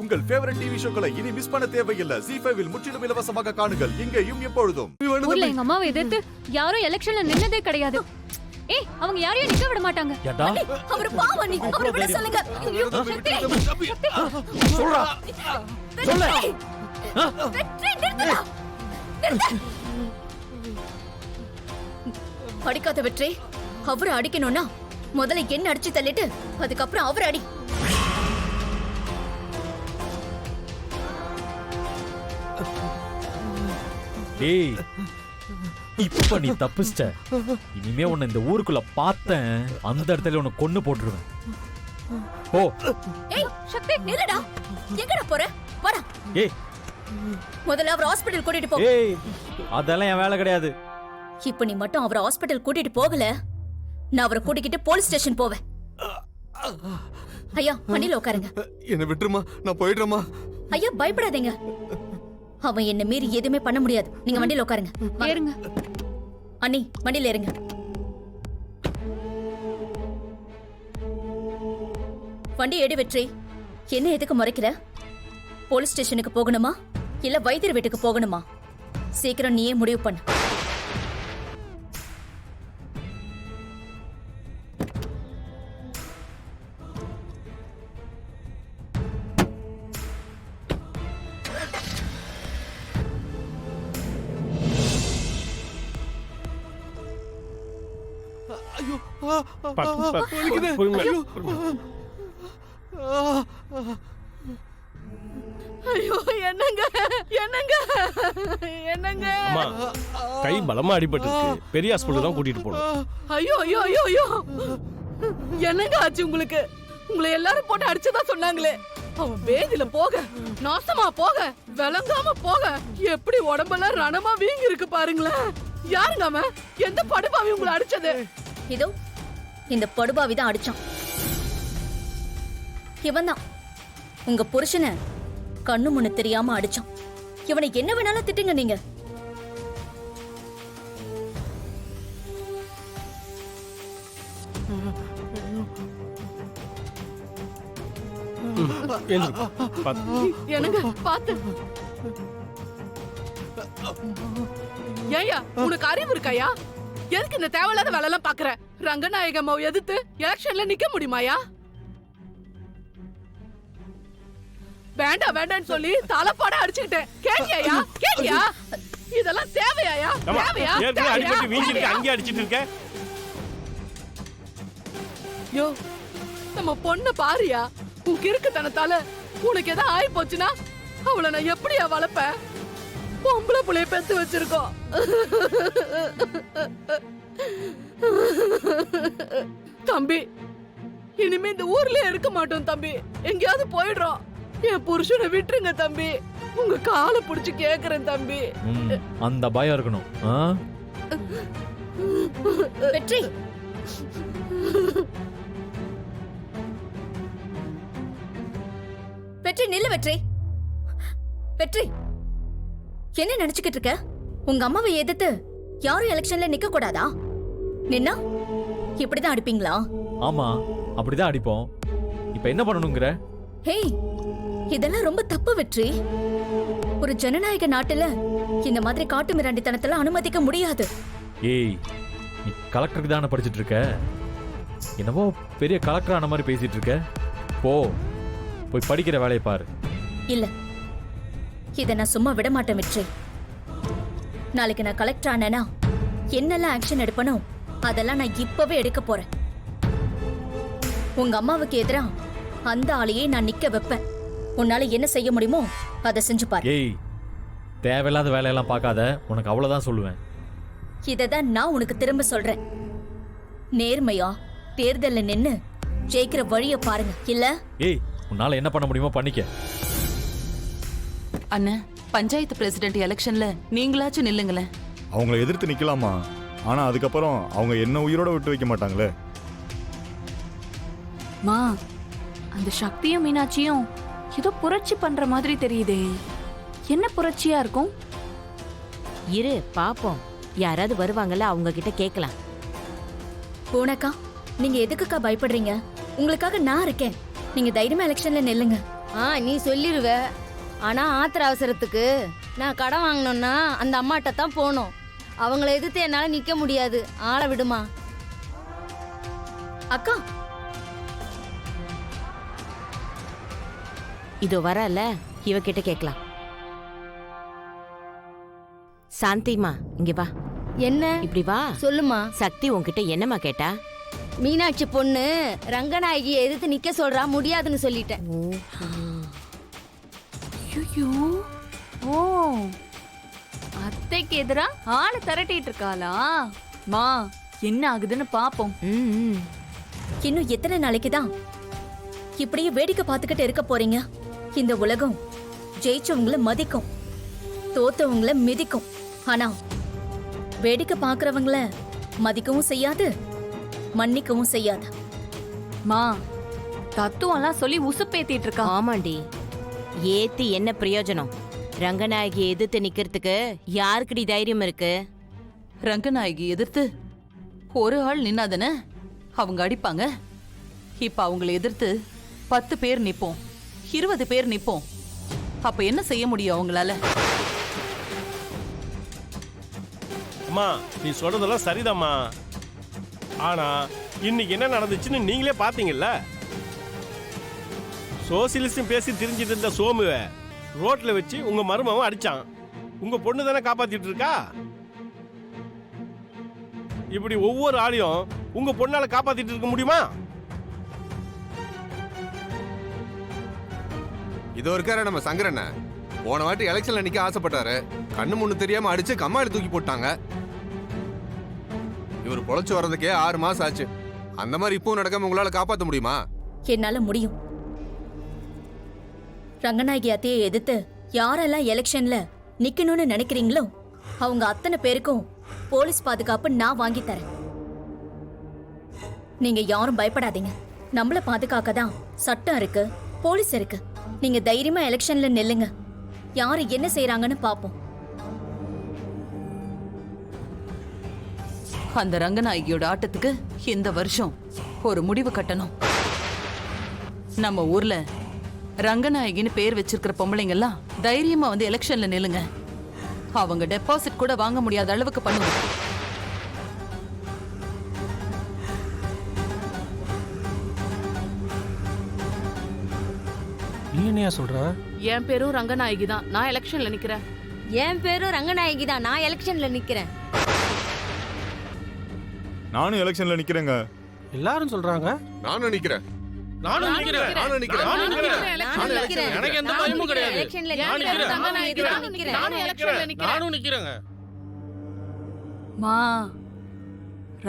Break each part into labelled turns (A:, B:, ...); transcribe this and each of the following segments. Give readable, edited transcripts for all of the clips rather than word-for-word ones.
A: உங்கள் favourite TV ஷோக்களை இனி miss பண்ண தேவையில்லை. ZEE5 இல் முற்றிலும் இலவசமாக காணுங்கள். இங்கேயும் எப்பொழுதும்.
B: ஊர்ல எங்க அம்மாவை எதிர்த்து யாரும் எலெக்ஷன்ல நின்னதே கிடையாது. ஏய், அவங்க யாரையும் நிக்க விட மாட்டாங்க.
C: அவர் பாவம், நீ அவரை விட சொல்லுங்க.
D: சொல்றா சொல்ல.
C: அடிக்காத வெற்றி. அவரை அடிக்கணும்னா முதல்ல என்ன அடிச்சு தள்ளிட்டு அதுக்கப்புறம் அவர் அடி.
D: டேய், இப்ப நீ தப்பிச்சிட்ட. இனிமே உன்னை இந்த ஊருக்குள்ள பார்த்தேன், அந்த இடத்துல உன்னை கொன்னு போட்டுருவேன். ஓ
C: ஏய் சக்தி, நில்லுடா. எங்கடா போற? வாடா.
D: ஏய்,
C: முதல்ல அவர் ஹாஸ்பிடல் கூட்டிட்டு போ.
D: ஏய், அதெல்லாம் என் வேலை கிடையாது.
C: இப்ப நீ மட்டும் அவர் ஹாஸ்பிடல் கூட்டிட்டு போகல, நான் அவரை கூட்டிக்கிட்டு போலீஸ் ஸ்டேஷன் போவேன். ஐயா, வண்டியில உட்காருங்க.
A: என்ன விட்டுருமா, நான் போயிடுறேமா.
C: ஐயா பயப்படாதீங்க, அவன் என்ன மீறி எதுவுமே பண்ண முடியாது. நீங்க வண்டியில உட்காருங்க.
B: ஏறுங்க.
C: அண்ணி, வண்டியில ஏறுங்க. வண்டி எடு வெற்றி. என்ன எதுக்கு முறைக்கிற? போலீஸ் ஸ்டேஷனுக்கு போகணுமா இல்ல வைத்தியர் வீட்டுக்கு போகணுமா? சீக்கிரம் நீயே முடிவு பண்ணு.
E: ஐயோ, என்னங்க என்னங்க என்னங்க?
F: கை பலமா அடிபட்டு இருக்கு. பெரிய ஹாஸ்பிடல் தான் கூட்டிட்டு போறோம்.
E: ஐயோ ஐயோ ஐயோ ஐயோ, என்னங்க ஆச்சு உங்களுக்கு? உங்களை எல்லாரும் போட்டு அடிச்சதா சொன்னாங்களே. அவன் வேதியில போக, நாசமா போக, விளங்காம போக, எப்படி உடம்பெல்லாம் ரணமா வீங்கி இருக்கு பாருங்களேன். யாருங்க அவன்? எந்த படுபாவி உங்களை அடிச்சது?
C: இதோ இந்த படுபாவி தான் அடிச்சான். இவன் தான் உங்க புருஷனை கண்ணு முன்னு தெரியாம அடிச்சான். இவனை என்ன வேணாலும் திட்டுங்க நீங்க.
E: என்னங்க பாத்து. ஏயா, உனக்கு அறிவு இருக்காயா? எதுக்கு இந்த தேவையில்லாத வேலை எல்லாம் பாக்குற? ரங்கநாயகம்மாவை எதிர்த்து எலெக்ஷன்ல நிக்க முடியுமாயா? வேண்டாம் வேண்டாம்னு சொல்லி தலைப்பாட அடிச்சுக்கிட்டேன். கேட்டியா கேட்டியா? இதெல்லாம் தேவையாயா? தேவையா?
F: அடிபட்டு வீங்கிட்டு அங்கே அடிச்சிட்டு இருக்க.
E: யோ, நம்ம பொண்ணு பாரியா. உன் கிறுக்குத்தனத்தால உனக்கு ஏதாவது ஆயி போச்சுன்னா அவளை நான் எப்படியா வளர்ப்பேன்? பொம்பளை புள்ளைய பெத்து வச்சிருக்கோம். தம்பி, இனிமே இந்த ஊர்லயே இருக்க மாட்டோம் தம்பி. எங்கேயாவது போயிடுறோம். என் புருஷனை விட்டுருங்க தம்பி. உங்க காலை புடிச்சு கேக்குறேன் தம்பி.
D: அந்த பயம் இருக்கணும்.
C: வெற்றி, வெற்றி நில்லு. வெற்றி, வெற்றி என்ன நினைச்சுக்கிட்டு இருக்க? உங்க அம்மாவை எதிர்த்து யாரும் எலெக்ஷன்ல நிக்க கூடாதா? நின்னா இப்படிதான் அடிப்பீங்களா?
D: ஆமா, அப்படிதான் அடிப்போம். இப்ப என்ன பண்ணணுங்கிற?
C: ஹேய், இதெல்லாம் ரொம்ப தப்பு வெற்றி. ஒரு ஜனநாயக நாட்டுல இந்த மாதிரி காட்டு மிராண்டித்தனத்தெல்லாம் அனுமதிக்க முடியாது.
D: ஏய், நீ கலெக்டருக்கு தானே படிச்சிட்டு இருக்க? என்னவோ பெரிய கலெக்டர் ஆன மாதிரி பேசிட்டு இருக்க. போய் படிக்கிற வேலையை பாரு.
C: இல்ல, இத நான் சும்மா விட மாட்டேன் வெற்றி. நாளைக்கு நான் கலெக்டர் ஆனேனா என்னெல்லாம் ஆக்ஷன் எடுப்பனோ அதெல்லாம் நான் இப்பவே எடுக்க போறேன். உங்க அம்மாவுக்கு எதிரா அந்த ஆளையே நான் நிக்க வைப்பேன். உன்னால என்ன செய்ய முடியுமோ அதை செஞ்சு பாரு.
D: ஏய், தேவையில்லாத வேலையெல்லாம் பார்க்காத. உனக்கு அவ்வளவுதான் சொல்லுவேன்.
C: இததான் நான் உனக்கு திரும்ப சொல்றேன். நேர்மையா தேர்தல்ல நின்னு ஜெயிக்கிற வழிய பாருங்க. இல்ல,
D: ஏய், உன்னால என்ன பண்ண முடியுமோ பண்ணிக்க.
G: அண்ணன், பஞ்சாயத்து பிரசிடென்ட் எலெக்ஷன்ல நீங்களாச்சும் நில்லுங்களேன்.
A: அவங்கள எதிர்த்து நிக்கலாமா? ஆனா அதுக்கப்புறம் அவங்க என்ன உயிரோட விட்டு வைக்க மாட்டாங்களே.
H: மா, அந்த சக்தியும் மீனாட்சியும் ஏதோ புரட்சி பண்ற மாதிரி தெரியுதே. என்ன புரட்சியா இருக்கும்?
I: இரு பாப்போம், யாராவது வருவாங்கல்ல, அவங்க கிட்ட கேட்கலாம்.
C: பூனக்கா, நீங்க எதுக்குக்கா பயப்படுறீங்க? உங்களுக்காக நான் இருக்கேன். நீங்க தைரியமா எலெக்ஷன்ல நில்லுங்க.
J: நீ சொல்லிருவ. ஆனா ஆத்திர அவசரத்துக்கு நான் கடன் வாங்கணும்னா அந்த அம்மாட்ட தான் போகணும். அவங்கள எதிர்த்து என்னால நிக்க முடியாது. ஆள விடுமா.
C: அக்கா,
I: இதோ வரல, இவகிட்ட கேட்கலாம். சாந்திமா, இங்க வா.
J: என்ன?
I: இப்படி வா.
J: சொல்லுமா.
I: சக்தி உன்கிட்ட என்னம்மா கேட்டா?
J: மீனாட்சி பொண்ணு ரங்கநாயகியை எதிர்த்து நிக்க சொல்றா, முடியாதுன்னு சொல்லிட்டேன்.
H: ஐயோ, ஓ, அத்தைக்கு எதிரா ஆளை திரட்டிட்டு இருக்காளா? மா, என்ன ஆகுதுன்னு பாப்போம்.
C: இன்னும் எத்தனை நாளைக்கு தான் இப்படியே வேடிக்கை பார்த்துக்கிட்டு இருக்க போறீங்க? இந்த உலகம் ஜெயிச்சவங்கள மதிக்கும், தோத்தவங்கள மிதிக்கும். ஆனா வேடிக்கை பார்க்கறவங்கள மதிக்கவும் செய்யாது, மன்னிக்கவும் செய்யாது.
H: மா, தத்துவம்லாம் சொல்லி உசுப்பேத்திட்டு இருக்கா.
I: ஆமாண்டி, ஏத்தி என்ன பிரயோஜனம்? ரங்கநாயகி எதிர்த்து நிக்கிறதுக்கு யாருக்குடி தைரியம் இருக்கு?
G: ரங்கநாயகி எதிர்த்து ஒரு ஆள் நின்னாதானே அவங்க அடிப்பாங்க. இப்ப அவங்கள எதிர்த்து 10 பேர் நிப்போம், 20 பேர் நிப்போம். அப்ப என்ன செய்ய முடியும் அவங்களால?
F: அம்மா, நீ சொல்றதெல்லாம் சரிதாம்மா. ஆனா இன்னைக்கு என்ன நடந்துச்சுன்னு நீங்களே பாத்தீங்கல்ல. சோசியலிஸ்டும் பேசி திரிஞ்சிட்டு இருந்த சோமுவை ரோட்ல வச்சு உங்க மருமவன் அடிச்சான். உங்க பொண்ணு தானே காப்பாத்திட்டு இருக்கா. இப்படி ஒவ்வொரு ஆளையும் உங்க பொண்ணால காப்பாத்திட்டு இருக்க முடியுமா?
K: இதோ இருக்காரு நம்ம சங்கரண்ண. போன வாட்டி எலெக்ஷன்ல நிக்க ஆசைப்பட்டாரு. கண்ணு முன்னு தெரியாம அடிச்சு கம்மாடி தூக்கி போட்டாங்க. இவர் பொழைச்சு வர்றதுக்கே 6 மாசம் ஆச்சு. அந்த மாதிரி இப்போ நடக்காம உங்களால காப்பாற்ற முடியுமா?
C: என்னால முடியும். ரங்கநாயகி அத்தையை எதிர்த்து யாரெல்லாம் எலெக்ஷன்ல நிக்கணும்னு நினைக்கிறீங்களோ அவங்க அத்தனை பேருக்கும் போலீஸ் பாதுகாப்பு நான் வாங்கி தரேன். நீங்க யாரும் பயப்படாதீங்க. நம்மள பாதுகாக்க தான் சட்டம் இருக்கு, போலீஸ் இருக்கு. நீங்க தைரியமா எலெக்ஷன்ல நில்லுங்க. யாரு என்ன செய்யறாங்கன்னு பாப்போம்.
G: அந்த ரங்கநாயகியோட ஆட்டத்துக்கு இந்த வருஷம் ஒரு முடிவு கட்டணும். நம்ம ஊர்ல ரங்கநாயகின்னு பேர் வச்சிருக்கிற பொம்பளைங்க எல்லாம் தைரியமா வந்து எலெக்ஷன்ல நில்லுங்க. அவங்க டெபாசிட் கூட வாங்க முடியாத அளவுக்கு பண்ணுங்க.
F: நீ என்னையா சொல்ற?
E: என் பேரும் ரங்கநாயகி தான். நான் எலெக்ஷன்ல நிக்கிறேன்.
J: என் பேரும் ரங்கநாயகி தான். நான் எலெக்ஷன்ல நிக்கிறேன்.
A: நானும் எலெக்ஷன்ல நிக்கிறேங்க.
F: எல்லாரும் சொல்றாங்க.
K: நானும் நிக்கிறேன்.
F: நானும் நிக்கிறேன்.
K: நானும் நிக்கிறேன்.
F: நானும் நிக்கிறேன்.
J: நானும் நிக்கிறேன்.
F: எனக்கு எந்த பயமும் கிடையாது.
J: எலெக்ஷன்ல
F: நான் நிக்கிறேன்.
J: நானும் நிக்கிறேன்.
F: நானும் எலெக்ஷன்ல நிக்கிறேன். நானும் நிக்கிறேங்க.
H: மா,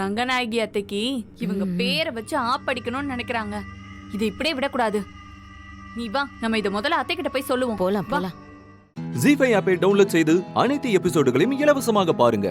H: ரங்கநாயகி அத்தைக்கு இவங்க பேரை வச்சு ஆப்படிக்கணும்னு நினைக்கிறாங்க. இதை இப்படியே விடக்கூடாது. நீ வா, நம்ம இதை முதல்ல அத்தை கிட்ட போய் சொல்லுவோம்.
I: போலாம் போலாம்.
L: ஜீ5 ஆப்பை டவுன்லோட் செய்து அனைத்து எபிசோடுகளையும் இலவசமாக பாருங்க.